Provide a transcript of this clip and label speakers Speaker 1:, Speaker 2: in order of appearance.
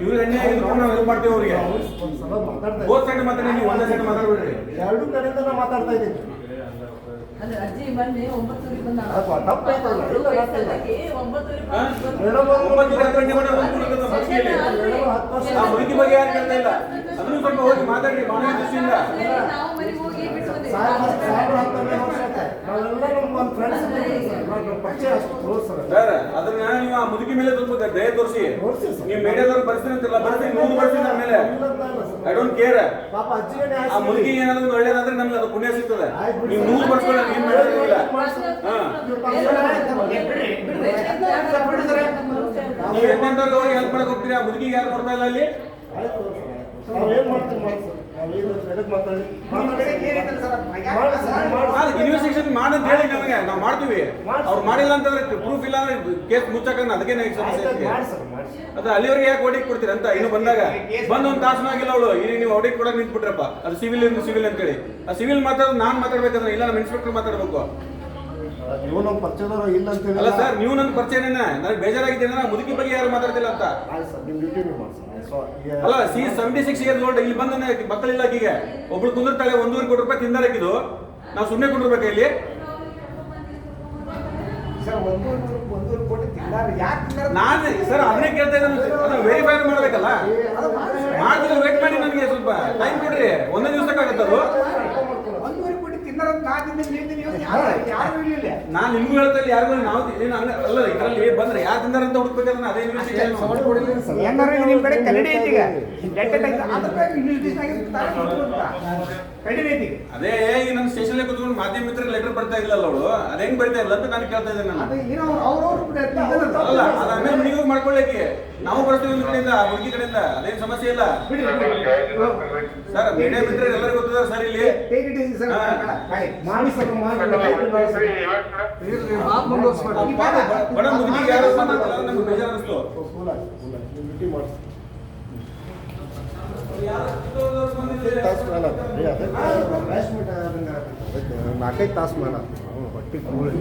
Speaker 1: ಇವ್ರು ಎಣ್ಣೆ ಆಗಿದ್ರು ನಾವು ಇದು ಮಾಡ್ತೀವಿ ಅವ್ರಿಗೆ. ಹೋದ್ ಸೈಡ್ ಮಾತಾಡಿ, ನೀವು ಒಂದೇ ಸೈಡ್ ಮಾತಾಡ್ಬೇಡ್ರಿ.
Speaker 2: ಎರಡು ಕಡೆಯಿಂದ ನಾವು ಮಾತಾಡ್ತಾ ಇದ್ದೀವಿ.
Speaker 3: ಅಜ್ಜಿ ಮೊನ್ನೆ 9 ಬಂದ
Speaker 1: ಮುದುಕಿ ಬಗ್ಗೆ ಯಾರು ಕೇಳ್ತಾ ಇಲ್ಲ. ಅದನ್ನು ಸ್ವಲ್ಪ ಹೋಗಿ ಮಾತಾಡಿ ಮಾನವ ದೃಷ್ಟಿಯಿಂದ. ಸರ್ ಅದನ್ನ ನೀವು ಆ ಮುದುಕಿ ಮೇಲೆ ಸ್ವಲ್ಪ ದಯ ತೋರಿಸಿ. ನೀವು ಮೀಡಿಯಾದವ್ರು ಬರ್ತೀನಿ ಅಂತಿಲ್ಲ, ಬರ್ತೀನಿ 100 ಬರ್ತೀನಿ ನನ್ನ ಮೇಲೆ. I don't care. ಆ ಮುದುಕಿ ಏನಾದ್ರು ಒಳ್ಳೇದಾದ್ರೆ ನಮ್ಗೆ ಅದು ಪುಣ್ಯ ಸಿಗ್ತದೆ. ನೀವು 100 ಬರ್ಸ್ಕೊಳ್ಳಿ, ಏನ್ ಮಾಡೋದಿಲ್ಲ. ನೀವು ಎಂತೆಂಥವ್ರಿಗೆ ಹೋಗಿ ಹೆಲ್ಪ್ ಮಾಡಕ್ ಹೋಗ್ತೀರಿ, ಆ ಮುದುಕಿಗೆ ಯಾರು ಕೊಡ್ತಾ ಇಲ್ಲ ಅಲ್ಲಿ. ಇನ್ವೆಸ್ಟಿಗೇಷನ್ ಮಾಡಂತ ಹೇಳಿ ನಮಗೆ, ನಾವು ಮಾಡ್ತೀವಿ. ಅವ್ರು ಮಾಡಿಲ್ಲ ಅಂತಂದ್ರೆ ಪ್ರೂಫ್ ಇಲ್ಲ ಅಂದ್ರೆ ಕೇಸ್ ಮುಚ್ಚಕನ್ನ ಅದಕ್ಕೆ ಸಮಸ್ಯೆ ಐತಿ. ಅದು ಅಲ್ಲಿವರೆಗೆ ಯಾಕೆ ಓಡಿಗೆ ಕೊಡ್ತೀರಿ ಅಂತ ಇನ್ನು ಬಂದಾಗ ಬಂದು ಒಂದು ತಾಸನ ಆಗಿಲ್ಲ ಅವಳು. ಈಗ ನೀವು ಓಡಿಗೆ ಕೊಡಕ್ಕೆ ನಿಂತ್ಬಿಟ್ರಪ್ಪ. ಅದು ಸಿವಿಲ್ ಸಿವಿಲ್ ಅಂತೇಳಿ. ಆ ಸಿವಿಲ್ ಮಾತಾಡೋದು ನಾನು ಮಾತಾಡ್ಬೇಕಂದ್ರೆ ಇಲ್ಲ, ನಮ್ಮ ಇನ್ಸ್ಪೆಕ್ಟರ್ ಮಾತಾಡ್ಬೇಕು.
Speaker 2: ನೀವು ನಮ್ಮ ಪರಿಚಯದವರು ಇಲ್ಲ ಅಂತ
Speaker 1: ಅಲ್ಲ ಸರ್, ನೀವು ನನ್ನ ಪರಿಚಯನ ನನಗೆ ಬೇಜಾರಾಗಿದ್ದೇನೆ. ಮುದುಕಿ ಬಗ್ಗೆ ಯಾರು ಮಾತಾಡ್ತಿಲ್ಲ ಅಂತ. ಅಲ್ಲ, ಸಿ 76 ಇಯರ್ಸ್ ಓಲ್ಡ್ ಇಲ್ಲಿ ಬಂದ ಮಕ್ಕಳಿಲ್ಲ ಆಕಿಗೆ. ಒಬ್ಳು ಕುಂದಿರ್ತಾಳೆ, 1.5 ಕೋಟಿ ರೂಪಾಯಿ ತಿಂದಾಕಿದ್ದು. ನಾವು ಸುಮ್ಮನೆ ಕೊಟ್ಟಿರ್ಬೇಕಾ ಇಲ್ಲಿ? ನಾನು ಸರ್ ಅದನ್ನೇ ಕೇಳ್ತಾ ಇದ್ದೇನೆ. ವೆರಿಫೈ ಮಾಡ್ಬೇಕಲ್ಲ. ಮಾಡ್ತಿದ್ರೆ ವೇಟ್ ಮಾಡಿ, ನನಗೆ ಸ್ವಲ್ಪ ಟೈಮ್ ಕೊಡ್ರಿ. ಒಂದೇ ದಿವಸಕ್ಕಾಗತ್ತದು. ನಾನು ನಿಮ್ಗೂ ಹೇಳ್ತಾ ಇಲ್ಲ, ಯಾರಿಗೂ ನಾವು ಅಲ್ಲ ಇದರಲ್ಲಿ ಬಂದ್ರೆ ಯಾರು ತಿಂದಾರ ಅಂತ ಹುಡುಕ್ಬೇಕಾದ್ರೆ ಅದೇ ಅದೇ ಈಗ ನನ್ನ ಸ್ಟೇಷನ್ ಕೂತ್ಕೊಂಡು ಮಾಧ್ಯಮ ಮಿತ್ರರಿಗೆ ಲೆಟರ್ ಬರ್ತಾ ಇಲ್ಲ ಅವಳು. ಅದ ಹೆಂಗ್ ಬರ್ತಾ ಇಲ್ಲ ಅಂತ ನಾನು ಕೇಳ್ತಾ ಇದ್ದೇನೆ. ಅಲ್ಲ ಅದಾದ್ಮೇಲೆ ನೀವು ಮಾಡ್ಕೊಳ್ಳಿಕ್ಕೆ ನಾವು ಬರ್ತೀವಿ ಒಂದು ಕಡೆಯಿಂದ, ಹುಡುಗಿ ಕಡೆಯಿಂದ. ಅದೇನು ಸಮಸ್ಯೆ ಇಲ್ಲ ಸರ್. ಮೀಡಿಯಾ ಮಿತ್ರರು ಎಲ್ಲರಿಗೂ ಗೊತ್ತದ ಸರ್. ಇಲ್ಲಿ ಬಡ ಮುದುಕಿಗೆ ಯಾರು ನಮ್ಗೆ ಬೇಜಾರು ಅನಿಸ್ತು.
Speaker 2: ನಾಲ್ಕೈದು ತಾಸು ಮಾಡ ಹೊಟ್ಟೆ ಕೂಳಿ